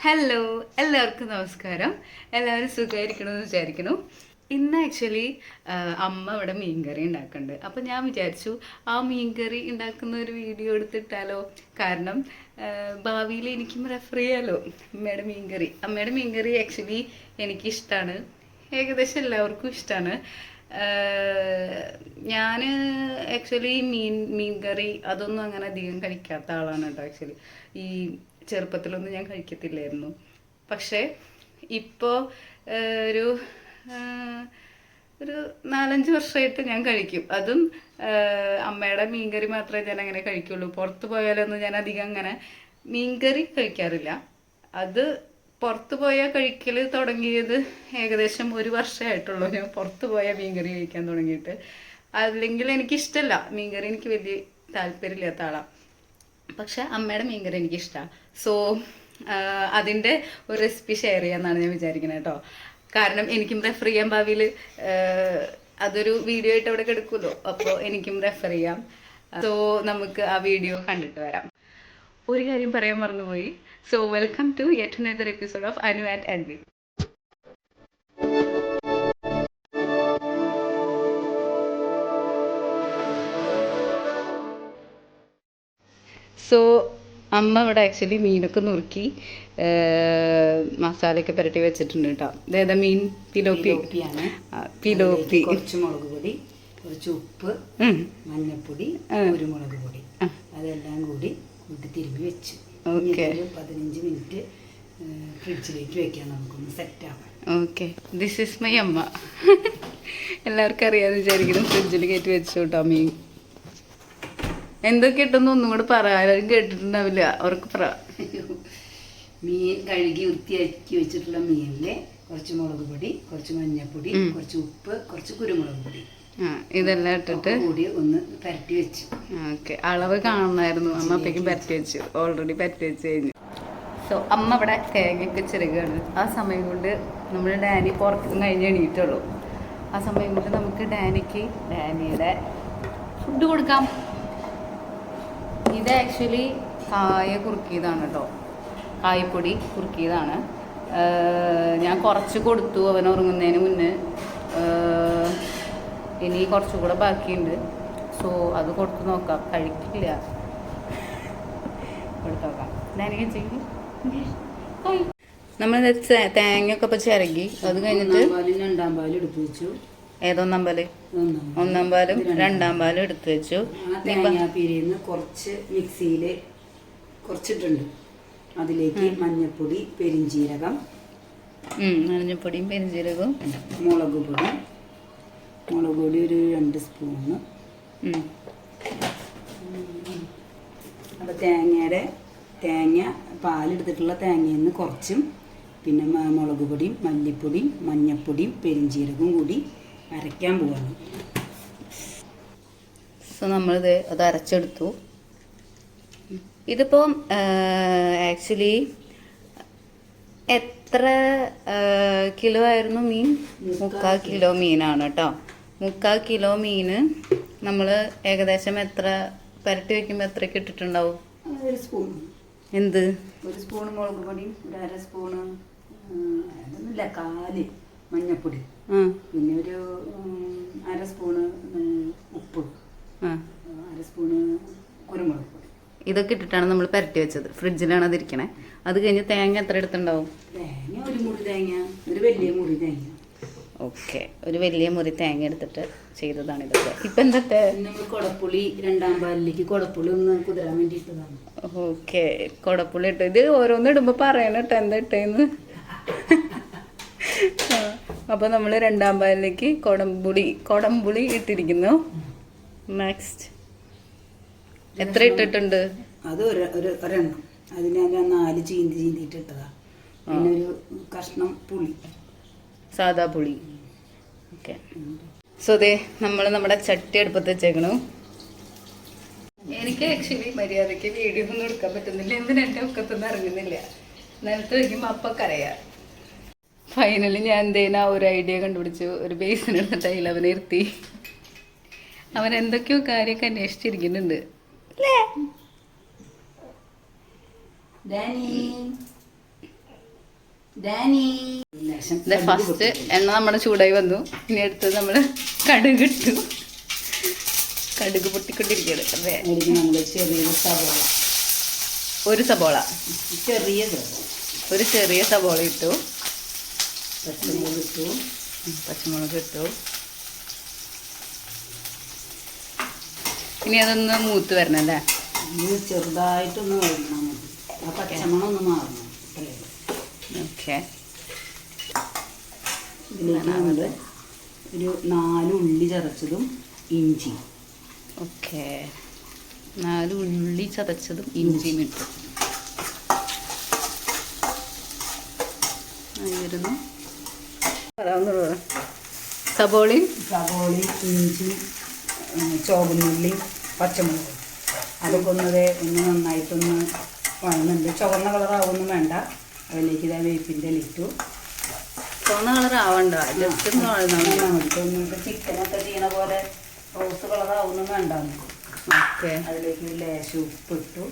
Hello, എല്ലാവർക്കും നമസ്കാരം. എല്ലാവരും സുഖമായിരിക്കണമെന്ന് വിചാരിക്കുന്നു. ഇന്ന് ആക്ച്വലി അമ്മ ഇവിടെ മീൻകറി ഉണ്ടാക്കുന്നുണ്ട്. അപ്പം ഞാൻ വിചാരിച്ചു ആ മീൻകറി ഉണ്ടാക്കുന്ന ഒരു വീഡിയോ എടുത്തിട്ടാലോ. കാരണം ഭാവിയിൽ എനിക്കും റെഫർ ചെയ്യാലോ അമ്മയുടെ മീൻകറി ആക്ച്വലി എനിക്കിഷ്ടമാണ്. ഏകദേശം എല്ലാവർക്കും ഇഷ്ടമാണ്. ഞാൻ ആക്ച്വലി മീൻകറി അതൊന്നും അങ്ങനെ അധികം കഴിക്കാത്ത ആളാണ് കേട്ടോ. ആക്ച്വലി ഈ ചെറുപ്പത്തിലൊന്നും ഞാൻ കഴിക്കത്തില്ലായിരുന്നു. പക്ഷേ ഇപ്പോൾ ഒരു ഒരു 4-5 വർഷമായിട്ട് ഞാൻ കഴിക്കും. അതും അമ്മയുടെ മീൻകറി മാത്രമേ ഞാൻ അങ്ങനെ കഴിക്കുള്ളൂ. പുറത്ത് പോയാലൊന്നും ഞാൻ അധികം അങ്ങനെ മീൻകറി കഴിക്കാറില്ല. അത് പുറത്ത് പോയാൽ കഴിക്കൽ തുടങ്ങിയത് ഏകദേശം 1 വർഷമായിട്ടുള്ളൂ. ഞാൻ പുറത്ത് പോയാൽ മീൻകറി കഴിക്കാൻ തുടങ്ങിയിട്ട്. അല്ലെങ്കിൽ എനിക്കിഷ്ടമല്ല മീൻകറി, എനിക്ക് വലിയ താല്പര്യമില്ലാത്ത ആളാണ്. പക്ഷെ അമ്മയുടെ മീൻകറി എനിക്കിഷ്ടമാണ്. സോ അതിൻ്റെ ഒരു റെസിപ്പി ഷെയർ ചെയ്യാമെന്നാണ് ഞാൻ വിചാരിക്കുന്നത് കേട്ടോ. കാരണം എനിക്കും റെഫർ ചെയ്യാൻ ഭാവിയിൽ അതൊരു വീഡിയോ ആയിട്ട് അവിടെ കിടക്കുമല്ലോ. അപ്പോൾ എനിക്കും റെഫർ ചെയ്യാം. സോ നമുക്ക് ആ വീഡിയോ കണ്ടിട്ട് വരാം. ഒരു കാര്യം പറയാൻ മറന്നുപോയി. So welcome to yet another episode of Anu and Anvi. So അമ്മ ഇവിടെ ആക്ച്വലി മീനൊക്കെ നുറുക്കി മസാലയൊക്കെ പുരട്ടി വെച്ചിട്ടുണ്ട് കേട്ടോ. ഇതേതാ മീൻ? പിലോപ്പി. കുറച്ച് മുളക് പൊടി, കുറച്ച് ഉപ്പ്, മഞ്ഞപ്പൊടി, കുരുമുളക് പൊടി, അതെല്ലാം കൂടി കൂട്ടി തിരുമ്പി വെച്ചു. ഓക്കെ, 15 മിനിറ്റ് ഫ്രിഡ്ജിലേക്ക് വെക്കാം, നമുക്കൊന്ന് സെറ്റ് ആവാം. ഓക്കെ, ദിസ് ഇസ് മൈ അമ്മ. എല്ലാവർക്കും അറിയാമെന്ന് വിചാരിക്കുന്നു. ഫ്രിഡ്ജിൽ കയറ്റി വെച്ചു കേട്ടോ മീൻ. എന്തൊക്കെ ഇട്ടെന്ന് ഒന്നും കൂടെ പറയാനും കേട്ടിട്ടുണ്ടാവില്ല. അവർക്ക് മീൻ കഴുകി വൃത്തിയാക്കി വെച്ചിട്ടുള്ള മീനില് കുറച്ച് മുളക് പൊടി, കുറച്ച് മഞ്ഞപ്പൊടി, കുറച്ച് ഉപ്പ്, കുറച്ച് കുരുമുളക് പൊടി, ഇതെല്ലാം ഇട്ടിട്ട് കൂടി ഒന്ന് പരട്ടി വെച്ചു. ഓക്കെ, അളവ് കാണണമായിരുന്നു. അമ്മ അപ്പേക്കും പരട്ടി വെച്ചു, ഓൾറെഡി പരട്ടി വെച്ച് കഴിഞ്ഞു. സോ അമ്മ ഇവിടെ തേങ്ങയൊക്കെ ചെറുകയാണ്. ആ സമയം കൊണ്ട് നമ്മൾ ഡാനി പുറത്തുനിന്ന് കഴിഞ്ഞ് എണീറ്റുള്ളൂ. ആ സമയം കൊണ്ട് നമുക്ക് ഡാനിയുടെ ഫുഡ് കൊടുക്കാം. ഇത് ആക്ച്വലി കായ കുറുക്കിയതാണ് കേട്ടോ. കായപ്പൊടി കുറുക്കിയതാണ്. ഞാൻ കുറച്ച് കൊടുത്തു അവൻ ഉറങ്ങുന്നതിന് മുന്നേ. ഇനി കുറച്ചുകൂടെ ബാക്കിയുണ്ട്. സോ അത് കൊടുത്തു നോക്കാം. കഴിക്കില്ല, കൊടുത്തു നോക്കാം. നമ്മൾ തേങ്ങയൊക്കെ ഇപ്പം ചിരകി അത് കഴിഞ്ഞിട്ട് 2 പാൽ എടുത്ത് വെച്ചു. ഏതൊന്നാം പാല്? 1 പാലും 2 പാലും എടുത്ത് വെച്ചു. തേങ്ങാപ്പീരിന്ന് കുറച്ച് മിക്സിയിൽ കുറച്ചിട്ടുണ്ട്. അതിലേക്ക് മഞ്ഞപ്പൊടി, പെരിഞ്ചീരകം, മഞ്ഞപ്പൊടിയും പെരിഞ്ചീരകവും, മുളക് പൊടി ഒരു 2 സ്പൂണ്. അപ്പോൾ തേങ്ങ പാലെടുത്തിട്ടുള്ള തേങ്ങയിൽ നിന്ന് കുറച്ചും, പിന്നെ മുളക് പൊടിയും മല്ലിപ്പൊടിയും മഞ്ഞപ്പൊടിയും പെരിഞ്ചീരകവും കൂടി അരയ്ക്കാൻ പോവാണ്. സോ നമ്മളിത് അത് അരച്ചെടുത്തു. ഇതിപ്പോൾ ആക്ച്വലി എത്ര കിലോ ആയിരുന്നു മീൻ? 3/4 കിലോ മീനാണ് കേട്ടോ. 3/4 കിലോ മീന് നമ്മൾ ഏകദേശം എത്ര പുരട്ടി വയ്ക്കുമ്പോൾ എത്രയ്ക്ക് ഇട്ടിട്ടുണ്ടാവും? 1 സ്പൂൺ. എന്ത്? 1 സ്പൂൺ മുളക് പൊടി, 1/2 സ്പൂണ് അതൊന്നുമില്ല, 1/4 മഞ്ഞപ്പൊടി, പിന്നെ ഒരു 1/2 സ്പൂണ് ഉപ്പ്, 1/2 സ്പൂണ് കുരുമുളക് പൊടി. ഇതൊക്കെ ഇട്ടിട്ടാണ് നമ്മൾ പുരട്ടി വെച്ചത്. ഫ്രിഡ്ജിലാണ് അതിരിക്കണേ. അത് കഴിഞ്ഞ് തേങ്ങ എത്ര എടുത്തുണ്ടാവും? തേങ്ങ ഒരു മുറി തേങ്ങ, ഒരു വലിയ മുറി തേങ്ങ. ഓക്കെ, ഒരു വലിയ മുറി തേങ്ങ എടുത്തിട്ട് ചെയ്തതാണ് ഇതൊക്കെ. ഇപ്പം എന്താ നമ്മൾ കുടപ്പുളി 2 പാലിലേക്ക് കുടപ്പുളി ഒന്ന് കുതിരാൻ വേണ്ടി ഇട്ടതാണ്. ഓക്കെ, കുടപ്പുളി ഇട്ടു. ഇത് ഓരോന്ന് ഇടുമ്പോൾ പറയണം കേട്ടോ എന്താ ഇട്ടേന്ന്. അപ്പോൾ നമ്മൾ 2 പാലിലേക്ക് കുടംപുളി ഇട്ടിരിക്കുന്നു. നെക്സ്റ്റ് എത്ര ഇട്ടിട്ടുണ്ട്? അത് ഒരെണ്ണം. അതിന് 4 ചീന്തിയിട്ട് ഇട്ടതാ. പിന്നെ ഒരു കഷ്ണം പുളി, സാദാ പുളി. ഓക്കെ, സോ ദേ നമ്മൾ നമ്മുടെ ചട്ടി അടുപ്പത്ത് വെച്ചേക്കണു. എനിക്ക് ആക്ച്വലി മര്യാദയ്ക്ക് വീഡിയോ ഒന്നും എടുക്കാൻ പറ്റുന്നില്ല. എന്തിനാ എൻ്റെ ഒക്കത്തൊന്നും ഇറങ്ങുന്നില്ല. നിലത്ത് വയ്ക്കുമ്പോൾ അപ്പക്കറിയാം. ഫൈനലി ഞാൻ എന്തേനാ ഒരു ഐഡിയ കണ്ടുപിടിച്ചു. ഒരു ബേസിനെടുത്തിട്ട് അതിൽ അവനെ ഇരുത്തി. അവൻ എന്തൊക്കെയോ കാര്യമൊക്കെ അന്വേഷിച്ചിരിക്കുന്നുണ്ട് അല്ലേ? ഡാനി ലേശം ഇത് ഫസ്റ്റ് എണ്ണ നമ്മുടെ ചൂടായി വന്നു. ഇനി അടുത്ത് നമ്മൾ കടുക് ഇട്ടു. കടുക് പൊട്ടിക്കൊണ്ടിരിക്കുകയാണ്. അതെ, അതിലേക്ക് നമ്മൾ ചെറിയൊരു സവോള, ഒരു സബോള, ചെറിയ സവോള, ഒരു ചെറിയ സബോള ഇട്ടു. പച്ചമുളക് ഇട്ടു. പച്ചമുളക് ഇട്ടു. ഇനി അതൊന്ന് മൂത്ത് വരണം അല്ലേ? ഇത് ചെറുതായിട്ടൊന്ന് വഴണം മതി. ആ പച്ചമണം ഒന്ന് മാറണം. ഓക്കെ. ഇതിലേക്ക് നമ്മൾ ഒരു 4 ഉള്ളി ചതച്ചതും ഇഞ്ചി. ഓക്കെ, 4 ഉള്ളി ചതച്ചതും ഇഞ്ചിയും ഇട്ടു. ആയിരുന്നു സബോളയും ഇഞ്ചി, ചുവന്നുള്ളി, പച്ചമുളക് അതൊക്കെ ഒന്ന് നന്നായിട്ടൊന്ന് വഴന്നുണ്ട്. ചുവന്ന കളറാവൊന്നും വേണ്ട. അതിലേക്ക് ഇതാ വേപ്പിൻ്റെ ഇട്ടു. ചുവന്ന കളർ ആവണ്ട, ജസ്റ്റ് ഒന്ന് വഴന്നാൽ മതി. ചിക്കനൊക്കെ ചെയ്യണ പോലെ റോസ് കളറാവൊന്നും വേണ്ട. ഓക്കെ. അതിലേക്ക് ലേശം ഉപ്പിട്ടു.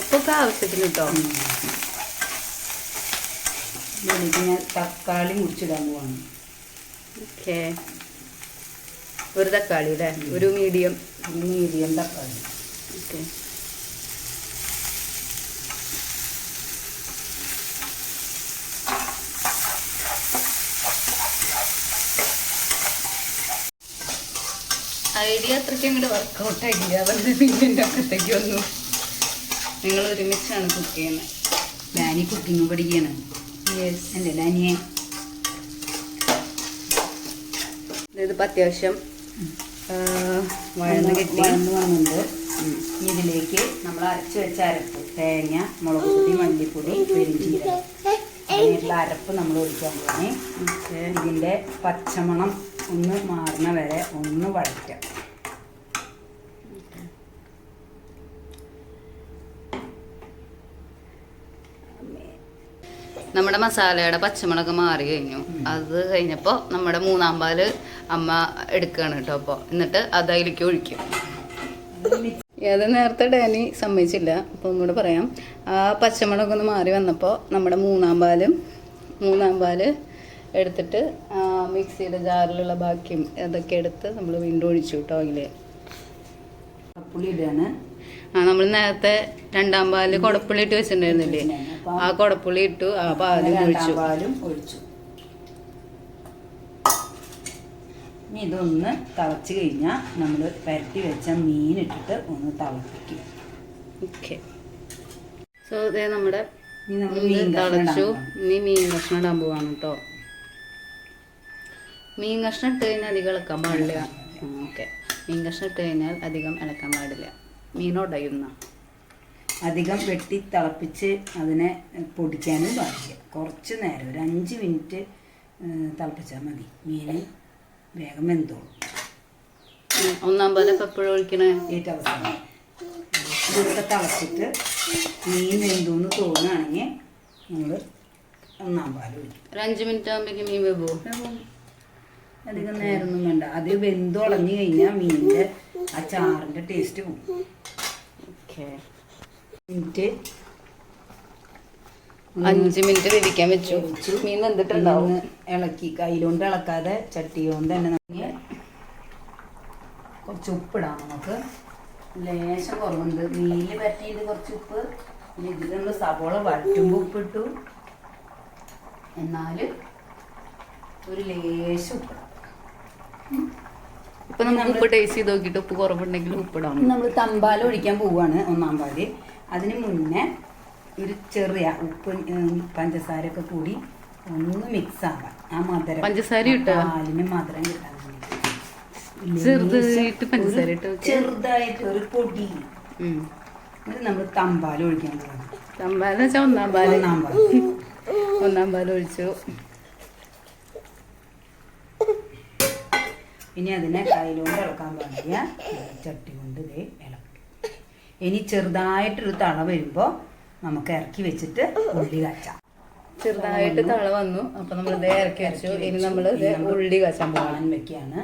ഉപ്പൊക്കെ ആവശ്യത്തിന് കേട്ടോ. ഇതിലേക്ക് ഞാൻ തക്കാളി മുറിച്ചിടാൻ പോവാണ്. ഓക്കെ, ഒരു തക്കാളി അല്ലേ? ഒരു മീഡിയം തക്കാളി. ഓക്കെ. ഐഡിയ അത്രയ്ക്ക് അങ്ങോട്ട് വർക്കൗട്ട് ആയില്ല. അവരുടെ വീടിൻ്റെ അക്കത്തേക്ക് വന്നു. നിങ്ങൾ ഒരുമിച്ചാണ് കുക്ക് ചെയ്യുന്നത്. ഡാനി കുക്കിങ് പഠിക്കണം. യെസ്. അല്ലേ ഡാനിയെ? ഇതിപ്പോൾ അത്യാവശ്യം വഴന്ന് വന്നിട്ടുണ്ട്. ഇതിലേക്ക് നമ്മൾ അരച്ച് വെച്ച അരപ്പ്, തേങ്ങ, മുളക് പൊടി, മല്ലിപ്പൊടി, പെരുംജീരകം, അങ്ങനെയുള്ള അരപ്പ് നമ്മൾ ഒഴിക്കാൻ പോകണേ. ഇതിൻ്റെ പച്ചമണം ഒന്ന് മാറുന്ന വരെ ഒന്ന് വഴറ്റാം. നമ്മുടെ മസാലയുടെ പച്ചമുളക് മാറി കഴിഞ്ഞു. അത് കഴിഞ്ഞപ്പോൾ നമ്മുടെ 3-ാം പാല് അമ്മ എടുക്കുകയാണ് കേട്ടോ. അപ്പോൾ എന്നിട്ട് അത് അതിലേക്ക് ഒഴിക്കും. അത് നേരത്തെ ഡാനി സമ്മതിച്ചില്ല. അപ്പോൾ ഒന്നുകൂടെ പറയാം. ആ പച്ചമുളകൊന്ന് മാറി വന്നപ്പോൾ നമ്മുടെ 3-ാം പാല് എടുത്തിട്ട് മിക്സിയുടെ ജാറിലുള്ള ബാക്കിയും അതൊക്കെ എടുത്ത് നമ്മൾ വീണ്ടും ഒഴിച്ചു കേട്ടോ. അതിൽ പുളി ഇടുകയാണ്. നമ്മൾ നേരത്തെ 2-ാം പാല് കുടപ്പുള്ളി ഇട്ട് വെച്ചിട്ടുണ്ടായിരുന്നില്ലേ? ആ കുടപ്പുള്ളി ഇട്ടു. ആ പാലും ഒഴിച്ചു. ഇനി ഇതൊന്ന് തിളച്ച് കഴിഞ്ഞാൽ നമ്മൾ പരട്ടി വെച്ച മീനിട്ടിട്ട് ഒന്ന് തിളപ്പിക്കും. ഓക്കെ. സോ ഇതേ നമ്മുടെ മീൻ തിളച്ചു. ഇനി മീൻ കഷ്ണം ഇടാൻ പോവാണ് കേട്ടോ. മീൻ കഷ്ണം ഇട്ട് കഴിഞ്ഞാൽ അധികം ഇളക്കാൻ പാടില്ല. ഓക്കെ, മീൻ കഷ്ണം ഇട്ട് കഴിഞ്ഞാൽ അധികം ഇളക്കാൻ പാടില്ല. മീനോടയുന്ന അധികം വെട്ടി തിളപ്പിച്ച് അതിനെ പൊടിക്കാനും പാടില്ല. കുറച്ച് നേരം ഒരു 5 മിനിറ്റ് തിളപ്പിച്ചാൽ മതി. മീൻ വേഗം വെന്തോളും. 1-ാം പാലൊക്കെ എപ്പോഴും ഒഴിക്കണേ? ഏറ്റവും അവസാനം ഇതൊക്കെ തിളച്ചിട്ട് മീൻ വെന്തോന്ന് തോന്നുകയാണെങ്കിൽ നമ്മൾ 1-ാം പാൽ ഒഴിക്കും. ഒരു 5 മിനിറ്റ് ആകുമ്പോഴേക്കും മീൻ വെവോ? അധികം നേരമൊന്നും വേണ്ട. അത് വെന്തുളഞ്ഞു കഴിഞ്ഞാൽ മീനിൻ്റെ ആ ചാറിൻ്റെ ടേസ്റ്റ് പോകും. ഓക്കെ. 5 മിനിറ്റ് വേവിക്കാൻ വെച്ചു. മീൻ വെന്തിട്ടുണ്ടാവും. ഇളക്കി കയ്യിലോണ്ട് ഇളക്കാതെ ചട്ടി കൊണ്ട് തന്നെ നമ്മൾ കുറച്ച് ഉപ്പിടാം. നമുക്ക് ലേശം കുറവുണ്ട്. മീനിൽ പറ്റിയിട്ട് കുറച്ച് ഉപ്പ്. ഇതിൽ നമ്മൾ സവോള വഴറ്റുമ്പോൾ ഉപ്പിട്ടു. എന്നാൽ ഒരു ലേശം ഉപ്പിടാം. ഇപ്പൊ നമുക്ക് ഉപ്പ് ടേസ്റ്റ് ചെയ്ത് നോക്കിയിട്ട് ഉപ്പ് കുറവുണ്ടെങ്കിൽ ഉപ്പിടാം. നമ്മൾ തമ്പാൽ ഒഴിക്കാൻ പോവുകയാണ് 1-ാം പാല്. അതിന് മുന്നേ ഒരു ചെറിയ ഉപ്പ് പഞ്ചസാരയൊക്കെ കൂടി ഒന്ന് മിക്സ് ആവാം. ആ മധുരം പഞ്ചസാര പാലിന് മധുരം കിട്ടാൻ ചെറുതായിട്ട് പഞ്ചസാര ചെറുതായിട്ട് ഒരു പൊടി. ഇത് നമ്മൾ തമ്പാൽ ഒഴിക്കാൻ പോവാണ്. തമ്പാലെന്ന് വെച്ചാൽ 1-ാം പാൽ ഒഴിച്ചു. ഇനി അതിനെ കയ്യിലോണ്ട് ഇളക്കാൻ പാടില്ല. ചട്ടി കൊണ്ട് ഇതേ ഇളക്കും. ഇനി ചെറുതായിട്ടൊരു തള വരുമ്പോൾ നമുക്ക് ഇറക്കി വെച്ചിട്ട് ഉള്ളി കാച്ചാം. ചെറുതായിട്ട് തള വന്നു. അപ്പൊ നമ്മൾ ഇതേ ഇറക്കി വെച്ചു. ഇനി നമ്മൾ ഉള്ളി കാച്ചാൻ പോകാൻ വെക്കുകയാണ്.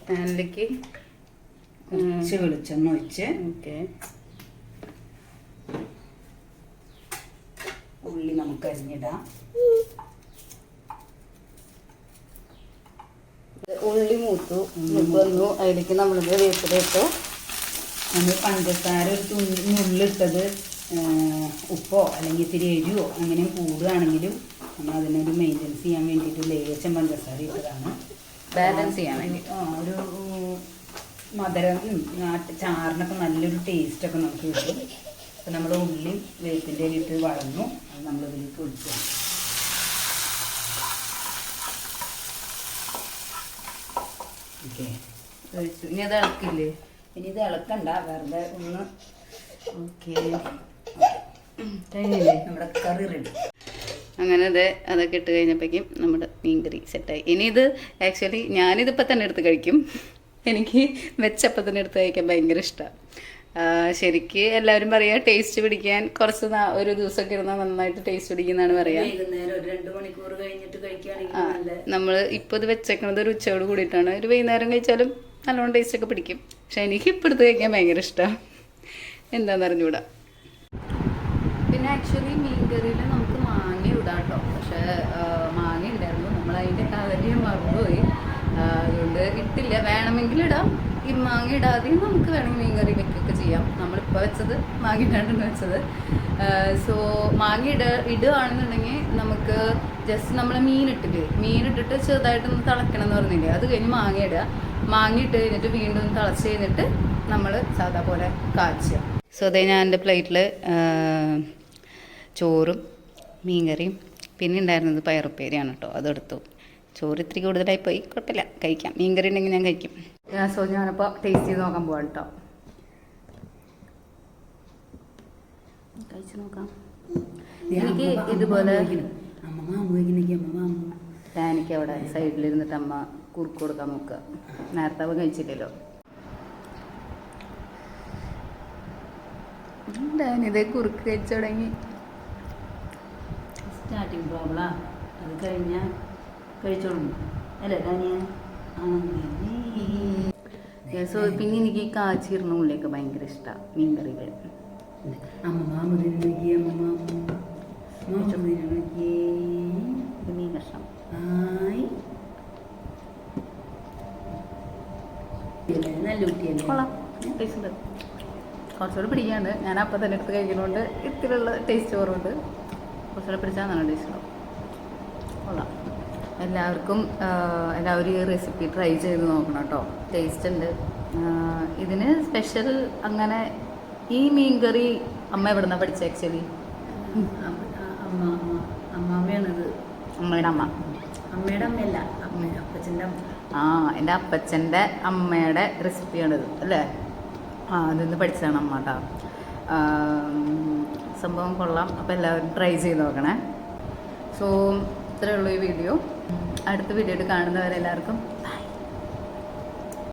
പാനിലേക്ക് കുറച്ച് വെളിച്ചെണ്ണ ഒഴിച്ച് ഓക്കെ നമുക്ക് അരിഞ്ഞിടാം. ഉള്ളി മൂത്ത് വന്നു. അതിലേക്ക് നമ്മളിത് വേപ്പിലിട്ടു. നമ്മൾ പഞ്ചസാര ഒരു നുള്ളിട്ടത് ഉപ്പോ അല്ലെങ്കിൽ ഇത്തിരി എരിവോ അങ്ങനെ കൂടുകയാണെങ്കിലും നമ്മൾ അതിനൊരു മെയിൻ്റെനൻസ് ചെയ്യാൻ വേണ്ടിയിട്ട് ലേശം പഞ്ചസാര ഇട്ടതാണ്. ബാലൻസ് ചെയ്യാൻ വേണ്ടി. ഒരു മധുരം ചാറിനൊക്കെ നല്ലൊരു ടേസ്റ്റൊക്കെ നമുക്ക് കിട്ടും. അപ്പം നമ്മൾ ഉള്ളി വേപ്പിൻ്റെ ഇട്ട് വളർന്നു. അത് നമ്മളിതിലേക്ക് ഒഴിക്കുക. ഓക്കെ, ഒഴിച്ചു. ഇനി അത് ഇളക്കില്ലേ? ഇനി ഇത് ഇളക്കണ്ട, വെറുതെ ഒന്ന്. ഓക്കെ, കഴിഞ്ഞില്ലേ? നമ്മുടെ കറി റെഡി. അങ്ങനെ അതൊക്കെ ഇട്ട് കഴിഞ്ഞപ്പോഴേക്കും നമ്മുടെ മീൻകറി സെറ്റായി. ഇനി ഇത് ആക്ച്വലി ഞാനിതിപ്പോൾ തന്നെ എടുത്ത് കഴിക്കും. എനിക്ക് വെച്ചപ്പം തന്നെ എടുത്ത് കഴിക്കാൻ ഭയങ്കര ഇഷ്ടമാണ്. ശരിക്ക് എല്ലാവരും പറയാ ടേസ്റ്റ് പിടിക്കാൻ കുറച്ച് ഒരു ദിവസമൊക്കെ ഇരുന്നാൽ നന്നായിട്ട് ടേസ്റ്റ് പിടിക്കുന്നതാണ് പറയാ. നമ്മൾ ഇപ്പോൾ ഇത് വെച്ചേക്കുന്നത് ഒരു ഉച്ചയോട് കൂടിയിട്ടാണ്. ഒരു വൈകുന്നേരം കഴിച്ചാലും നല്ലോണം ടേസ്റ്റ് ഒക്കെ പിടിക്കും. പക്ഷെ എനിക്ക് ഇപ്പോൾ എടുത്ത് കഴിക്കാൻ ഭയങ്കര ഇഷ്ടമാണ്. എന്താണെന്ന് അറിഞ്ഞൂടാ. പിന്നെ ആക്ച്വലി മീൻകറിയിൽ നമുക്ക് മാങ്ങ ഇടാം കേട്ടോ. പക്ഷേ മാങ്ങ ഉണ്ടായിരുന്നു, നമ്മൾ അതിൻ്റെ കാര്യം മറന്നുപോയി. അതുകൊണ്ട് ഇട്ടില്ല. വേണമെങ്കിൽ ഇടാം. ഈ മാങ്ങ ഇടാതെ നമുക്ക് വേണമെങ്കിൽ മീൻകറി വെക്കുകയൊക്കെ ചെയ്യാം. നമ്മളിപ്പോൾ വെച്ചത് മാങ്ങ ഇടാണ്ടാണ് വെച്ചത്. സോ മാങ്ങ ഇടുകയാണെന്നുണ്ടെങ്കിൽ നമുക്ക് ജസ്റ്റ് നമ്മൾ മീനിട്ടിട്ട് ചെറുതായിട്ടൊന്ന് തിളക്കണം എന്ന് പറഞ്ഞില്ലേ, അത് കഴിഞ്ഞ് മാങ്ങ ഇടുക. മാങ്ങ ഇട്ട് കഴിഞ്ഞിട്ട് വീണ്ടും തിളച്ച് കഴിഞ്ഞിട്ട് നമ്മൾ സാധാ പോലെ കാച്ചുക. സോ അതേ ഞാൻ എൻ്റെ പ്ലേറ്റിൽ ചോറും മീൻകറിയും പിന്നെ ഉണ്ടായിരുന്നത് പയറുപ്പേരിയാണ് കേട്ടോ, അതെടുത്തു. ചോറ് ഇത്തിരി കൂടുതലായി പോയി, കുഴപ്പമില്ല, കഴിക്കാം. മീൻകറി ഉണ്ടെങ്കിൽ ഞാൻ കഴിക്കും. സോ ഞാനിപ്പോൾ ടേസ്റ്റ് ചെയ്ത് നോക്കാൻ പോവാം കേട്ടോ. കഴിച്ച് നോക്കാം. എനിക്ക് ഇതുപോലെ എനിക്ക് അവിടെ സൈഡിലിരുന്നിട്ട് അമ്മ കുറുക്ക് കൊടുക്കാൻ നോക്കുക. നേരത്തെ അവ കഴിച്ചില്ലല്ലോ. ഡാനിതേ കുറുക്ക് കഴിച്ചു തുടങ്ങി. സ്റ്റാർട്ടിങ് പ്രോബ്ലം അത് കഴിഞ്ഞാൽ കഴിച്ചോളും അല്ലേ ഡാനിയ? സോ പിന്നെ എനിക്ക് ഈ കാച്ചിരുന്ന ഉള്ളിയൊക്കെ ഭയങ്കര ഇഷ്ടമാണ് മീൻകറികൾ. മീൻ കഷ്ണം നല്ല കുട്ടിയല്ലേ? കൊള്ളാം, ടേസ്റ്റ് ഉണ്ട്. കുറച്ചുകൂടെ പിടിക്കാണ്ട്. ഞാൻ അപ്പം തന്നെ എടുത്ത് കഴിക്കുന്നതുകൊണ്ട് ഇത്തിരിയുള്ള ടേസ്റ്റ് കുറവുണ്ട്. കുറച്ചുകൂടെ പിടിച്ചാൽ നല്ല ടേസ്റ്റ് ഉണ്ടാവും. കൊള്ളാം. എല്ലാവരും ഈ റെസിപ്പി ട്രൈ ചെയ്ത് നോക്കണം കേട്ടോ. ടേസ്റ്റ് ഉണ്ട്. ഇതിന് സ്പെഷ്യൽ അങ്ങനെ ഈ മീൻകറി അമ്മ എവിടെ നിന്നാണ് പഠിച്ചത്? ആക്ച്വലി അമ്മാമ്മയാണിത്. അമ്മയുടെ അമ്മ. അമ്മയുടെ അമ്മയല്ല, അപ്പച്ചൻ്റെ അമ്മ. എൻ്റെ അപ്പച്ചൻ്റെ അമ്മയുടെ റെസിപ്പിയാണിത് അല്ലേ? അതിന്ന് പഠിച്ചതാണ് അമ്മ കേട്ടോ. സംഭവം കൊള്ളാം. അപ്പോൾ എല്ലാവരും ട്രൈ ചെയ്ത് നോക്കണേ. സോ ഇത്രയേ ഉള്ളൂ ഈ വീഡിയോ. അടുത്ത വീഡിയോ കാണുന്നവരെല്ലാവർക്കും ബൈ.